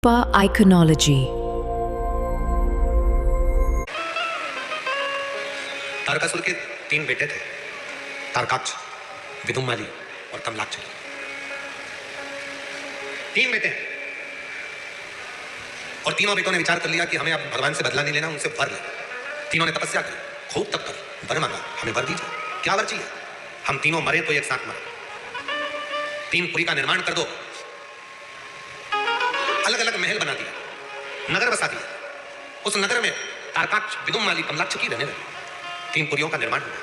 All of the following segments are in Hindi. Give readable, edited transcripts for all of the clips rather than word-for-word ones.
Rupa Iconology. तारकासुर के 3 बेटे थे, तारकाक्ष, विदुम्माली और कमलाक्ष। 3 बेटे हैं और तीनों बेटों ने विचार कर लिया कि हमें अब भगवान से बदला नहीं लेना, उनसे वर लेना। तीनों ने तपस्या की, खूब तप कर वर मांगा, हमें वर दीजिए। क्या वर चाहिए? हम तीनों मरे तो एक साथ मरे। 3 पुरी का निर्माण कर दो। अलग अलग महल बना दिया, नगर बसा दिया। उस नगर में तारकाक्ष, विदुम्माली, कमलाक्ष की रहने लगे। 3 पुरियों का निर्माण हुआ,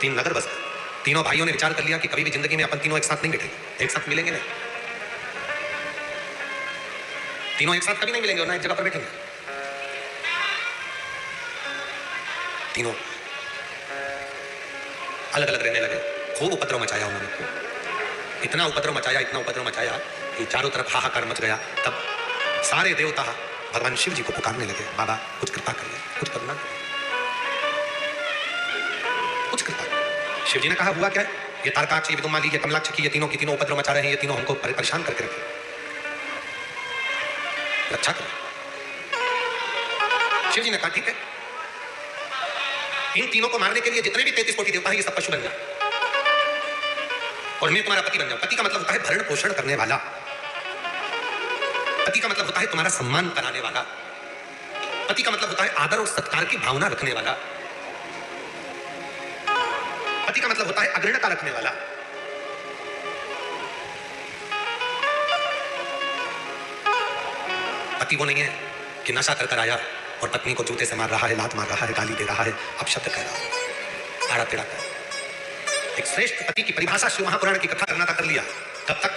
3 नगर बस गए। तीनों भाइयों ने विचार कर लिया कि कभी भी जिंदगी में अपन तीनों एक साथ नहीं बैठेंगे, एक साथ मिलेंगे नहीं। तीनों एक साथ कभी नहीं मिलेंगे और ना एक जगह पर बैठेंगे। तीनों अलग अलग रहने लगे। खूब उपद्रव मचाया उन्होंने, इतना उपद्रव मचाया कि चारों तरफ हाहाकार मच गया। तब सारे देवता भगवान शिव जी को पुकारने लगे, बाबा कुछ कृपा करिए, कुछ करुणा करिए, कुछ कृपा। शिव जी ने कहा हुआ क्या है? ये तारकाक्ष, ये विदुम्माली, ये कमलाक्ष की, ये तीनों की तीनों उपद्रव मचा रहे हैं, ये तीनों हमको परेशान करके रखे, रक्षा करो। शिव जी ने कहा ठीक है, इन तीनों को मारने के लिए जितने भी 33 कोटि देवता हैं, ये सब पशु बन जाए और मैं तुम्हारा पति बन जाऊं। पति का मतलब होता है भरण पोषण करने वाला। पति का मतलब होता है तुम्हारा सम्मान कराने वाला। पति का मतलब होता है आदर और सत्कार की भावना रखने वाला। पति का मतलब होता है अग्रणता रखने वाला। पति वो नहीं है कि नशा कर कर आया और पत्नी को जूते से मार रहा है, लात मार रहा है, गाली दे रहा है, अपशब्द कह रहा है, आड़ा टेढ़ा कर। एक श्रेष्ठ पति की परिभाषा शिव महापुराण की कथा करना था कर लिया। तब तक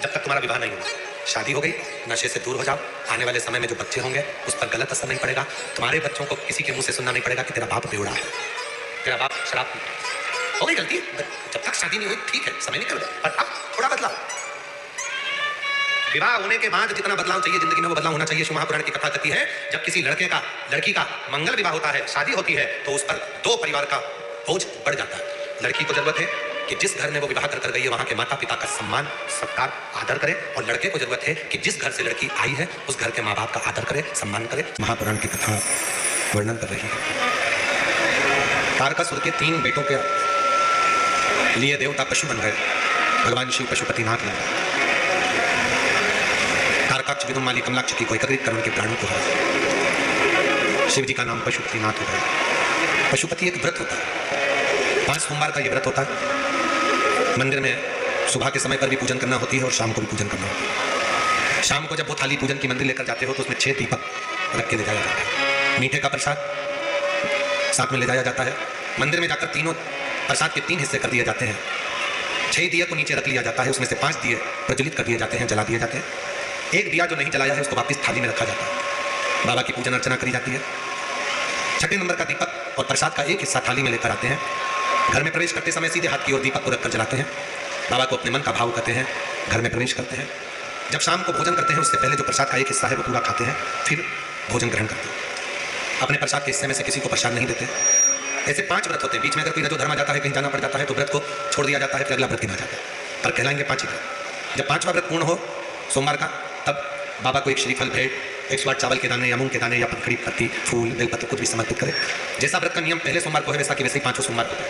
जब तक तुम्हारा विवाह नहीं हुआ, शादी हो गई, नशे से दूर हो जाओ। आने वाले समय में जो बच्चे होंगे उस पर गलत असर नहीं पड़ेगा। तुम्हारे बच्चों को किसी के मुंह से सुनना नहीं पड़ेगा कि तेरा बाप बेवड़ा है, तेरा बाप शराब पीता। हो गई गलती, जब तक शादी नहीं हुई ठीक है, समय निकल गया, पर अब थोड़ा बदलाव। विवाह होने के बाद जितना बदलाव चाहिए जिंदगी में वो बदलाव होना चाहिए। शिव महापुराण की कथा कहती है जब किसी लड़की का मंगल विवाह होता है, शादी होती है, तो उस पर 2 परिवार का बोझ बढ़ जाता है। लड़की को जरूरत है कि जिस घर में वो विवाह कर गई है वहां के माता पिता का सम्मान, सत्कार, आदर करे, और लड़के को जरूरत है कि जिस घर से लड़की आई है उस घर के माँ बाप का आदर करे, सम्मान करे। महापुराण की कथा वर्णन कर रही है। तारकासुर के 3 बेटों के लिए देवता पशु बन गए, भगवान शिव पशुपतिनाथ बन गए। तारकाक्ष, विदुम्माली, कमलाक्ष की को एकत्रित कर उनके प्राणों को हरा। शिव जी का नाम पशुपतिनाथ होता है। पशुपति एक व्रत होता है, 5 सोमवार का ये व्रत होता है। मंदिर में सुबह के समय पर भी पूजन करना होती है और शाम को भी पूजन करना होती है। शाम को जब वो थाली पूजन की मंदिर लेकर जाते हो तो उसमें 6 दीपक रख के ले जाया जाता है। मीठे का प्रसाद साथ में ले जाया जाता है। मंदिर में जाकर तीनों प्रसाद के 3 हिस्से कर दिए जाते हैं। 6 दिए को नीचे रख लिया जाता है, उसमें से 5 दिए प्रज्वलित कर दिए जाते हैं, जला दिए जाते हैं। एक दिया जो नहीं जलाया है उसको वापस थाली में रखा जाता है। बाबा की पूजन अर्चना करी जाती है। 6ठे नंबर का दीपक और प्रसाद का एक हिस्सा थाली में लेकर आते हैं। घर में प्रवेश करते समय सीधे हाथ की ओर दीपक को रखकर जलाते हैं। बाबा को अपने मन का भाव करते हैं, घर में प्रवेश करते हैं। जब शाम को भोजन करते हैं उससे पहले जो प्रसाद का एक हिस्सा है वो पूरा खाते हैं, फिर भोजन ग्रहण करते हैं। अपने प्रसाद के हिस्से में से किसी को प्रसाद नहीं देते। ऐसे 5 व्रत होते हैं। बीच में अगर कोई रजोधर्म आ जाता है, कहीं जाना पड़ जाता है, तो व्रत को छोड़ दिया जाता है, फिर अगला व्रत गिना जाता है, पर कहलाएंगे 5 ही व्रत। जब 5वां व्रत पूर्ण हो सोमवार का, तब बाबा को एक श्रीफल भेंट, 108 चावल के दाने या मूंग के दाने या पंखड़ी, पत्ती, फूल, बेलपत्र कुछ भी समर्पित करे। जैसा व्रत का नियम पहले सोमवार को है वैसा कि वैसे ही 5 सोमवार को है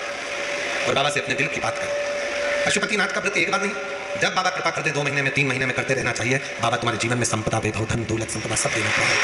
और बाबा से अपने दिल की बात करें। पशुपतिनाथ का व्रत एक बार नहीं, जब बाबा कृपा कर दे 2 महीने में, 3 महीने में करते रहना चाहिए। बाबा तुम्हारे जीवन में संपदा, वैभव, धन, दौलत, संपदा सब देना चाहिए।